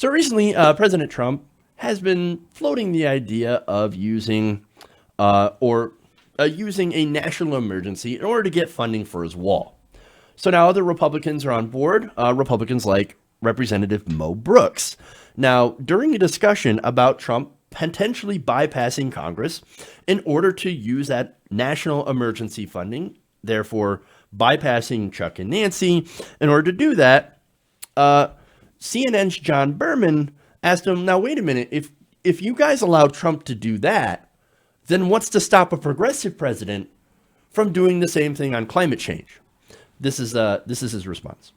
So recently, President Trump has been floating the idea of using a national emergency in order to get funding for his wall. So now other Republicans are on board, Republicans like Representative Mo Brooks. Now, during a discussion about Trump potentially bypassing Congress in order to use that national emergency funding, therefore bypassing Chuck and Nancy, in order to do that, CNN's John Berman asked him, now, wait a minute, if you guys allow Trump to do that, then what's to stop a progressive president from doing the same thing on climate change? This is his response.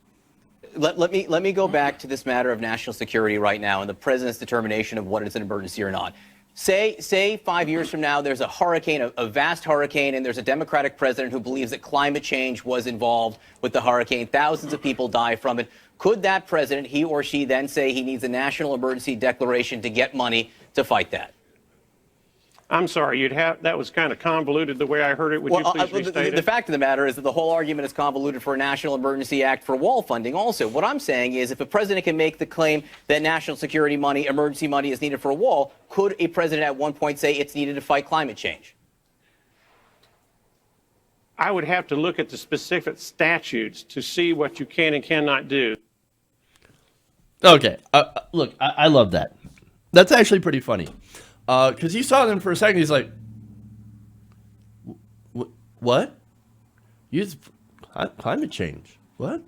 Let me go back to this matter of national security right now and the president's determination of what is an emergency or not. Say 5 years from now, there's a hurricane, a vast hurricane, and there's a Democratic president who believes that climate change was involved with the hurricane. Thousands of people die from it. Could that president, he or she, then say he needs a national emergency declaration to get money to fight that? I'm sorry, that was kind of convoluted the way I heard it. Would you please restate it? The fact of the matter is that the whole argument is convoluted for a National Emergency Act for wall funding also. What I'm saying is if a president can make the claim that national security money, emergency money is needed for a wall, could a president at one point say it's needed to fight climate change? I would have to look at the specific statutes to see what you can and cannot do. Okay, look, I love that. That's actually pretty funny. Because you saw them for a second, he's like, what? Use climate change. What?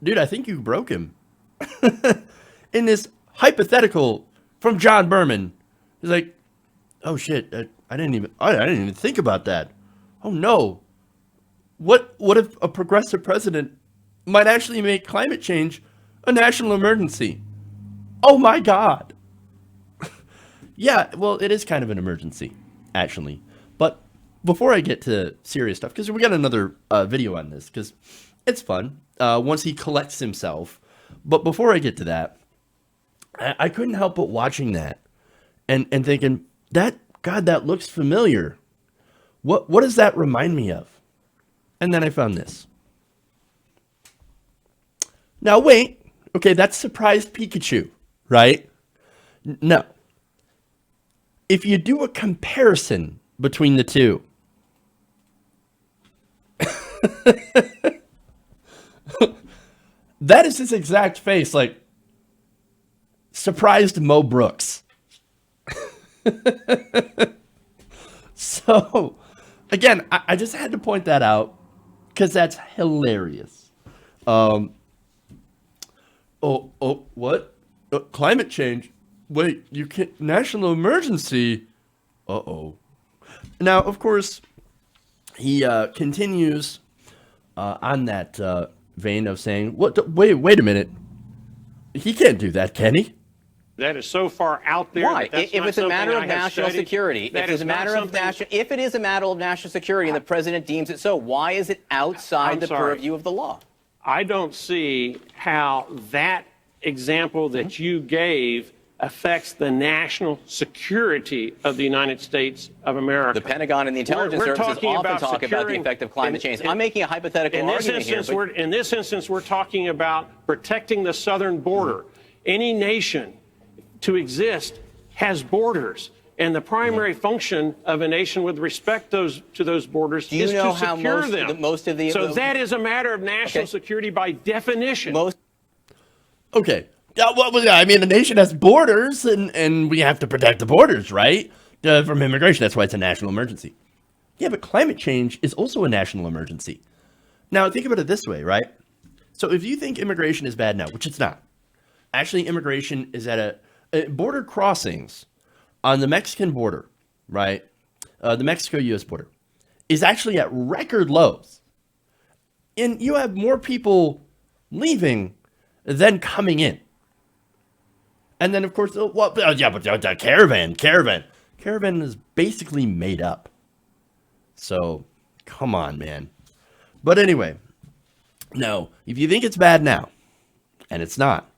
Dude, I think you broke him. In this hypothetical from John Berman, he's like, oh shit, I didn't even think about that. Oh no. What if a progressive president might actually make climate change a national emergency? Oh my God. Yeah, well, it is kind of an emergency, actually. But before I get to serious stuff, because we got another video on this, because it's fun once he collects himself. But before I get to that, I couldn't help but watching that and thinking, that looks familiar. What does that remind me of? And then I found this. Now, wait. Okay, that's Surprised Pikachu, right? No. If you do a comparison between the two, that is his exact face, like surprised Mo Brooks. So, again, I just had to point that out because that's hilarious. What? Climate change? Wait, you can't, national emergency? Uh-oh. Now, of course, he continues on that vein of saying, wait a minute. He can't do that, can he? That is so far out there. Why? If it's a matter of national security, if it is a matter of national security and the president deems it so, why is it outside the purview of the law? I don't see how that example that you gave affects the national security of the United States of America. The Pentagon and the intelligence services often talk about the effect of climate change. I'm making a hypothetical argument here. In this instance, we're talking about protecting the southern border. Any nation to exist has borders. And the primary function of a nation with respect to those borders is to secure them. So that is a matter of national security by definition. Okay. Yeah, well, I mean, the nation has borders, and we have to protect the borders, right? From immigration. That's why it's a national emergency. Yeah, but climate change is also a national emergency. Now, think about it this way, right? So if you think immigration is bad now, which it's not. Actually, immigration is at border crossings on the Mexican border, right? The Mexico-U.S. border is actually at record lows. And you have more people leaving than coming in. And then, of course, but the caravan is basically made up. So, come on, man. But anyway, no, if you think it's bad now, and it's not,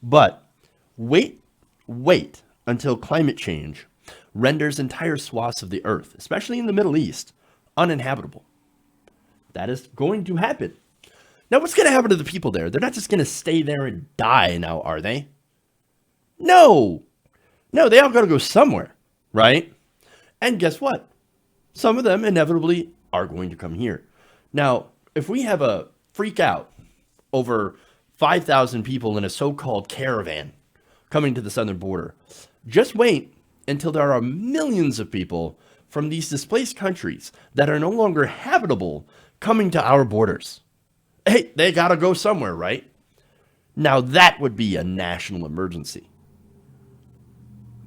but wait until climate change renders entire swaths of the earth, especially in the Middle East, uninhabitable. That is going to happen. Now, what's going to happen to the people there? They're not just going to stay there and die now, are they? No. No, they all got to go somewhere, right? And guess what? Some of them inevitably are going to come here. Now, if we have a freak out over 5,000 people in a so-called caravan coming to the southern border, just wait until there are millions of people from these displaced countries that are no longer habitable coming to our borders. Hey, they got to go somewhere, right? Now that would be a national emergency.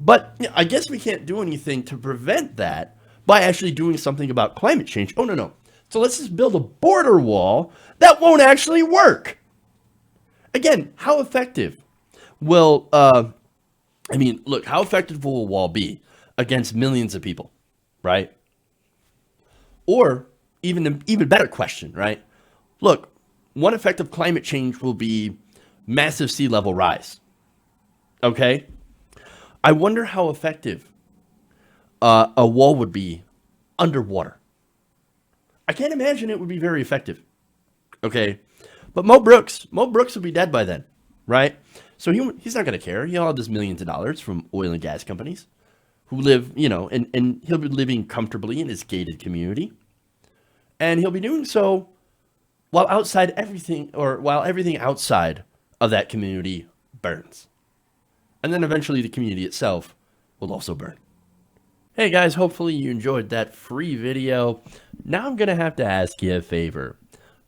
But I guess we can't do anything to prevent that by actually doing something about climate change. Oh, no. So let's just build a border wall that won't actually work. Again, how effective will, how effective will a wall be against millions of people, right? Or even better question, right? Look, one effect of climate change will be massive sea level rise. Okay? I wonder how effective a wall would be underwater. I can't imagine it would be very effective. Okay? But Mo Brooks would be dead by then, right? So he's not going to care. He'll have his millions of dollars from oil and gas companies who live, and he'll be living comfortably in his gated community. And he'll be doing so while everything outside of that community burns. And then eventually the community itself will also burn. Hey guys, hopefully you enjoyed that free video. Now I'm going to have to ask you a favor.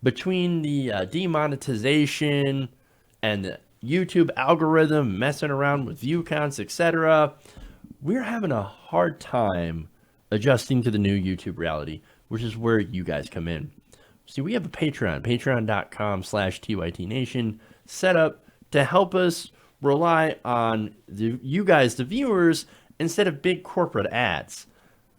Between the demonetization and the YouTube algorithm messing around with view counts, etc., we're having a hard time adjusting to the new YouTube reality, which is where you guys come in. See, we have a patreon.com/TYTNation set up to help us rely on you guys, the viewers, instead of big corporate ads.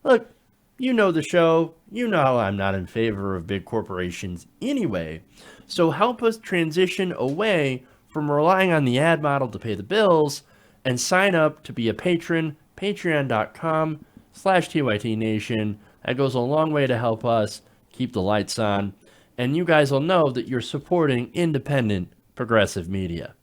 Look, you know the show. You know I'm not in favor of big corporations anyway. So help us transition away from relying on the ad model to pay the bills and sign up to be a patron, patreon.com/TYTNation. That goes a long way to help us keep the lights on. And you guys will know that you're supporting independent progressive media.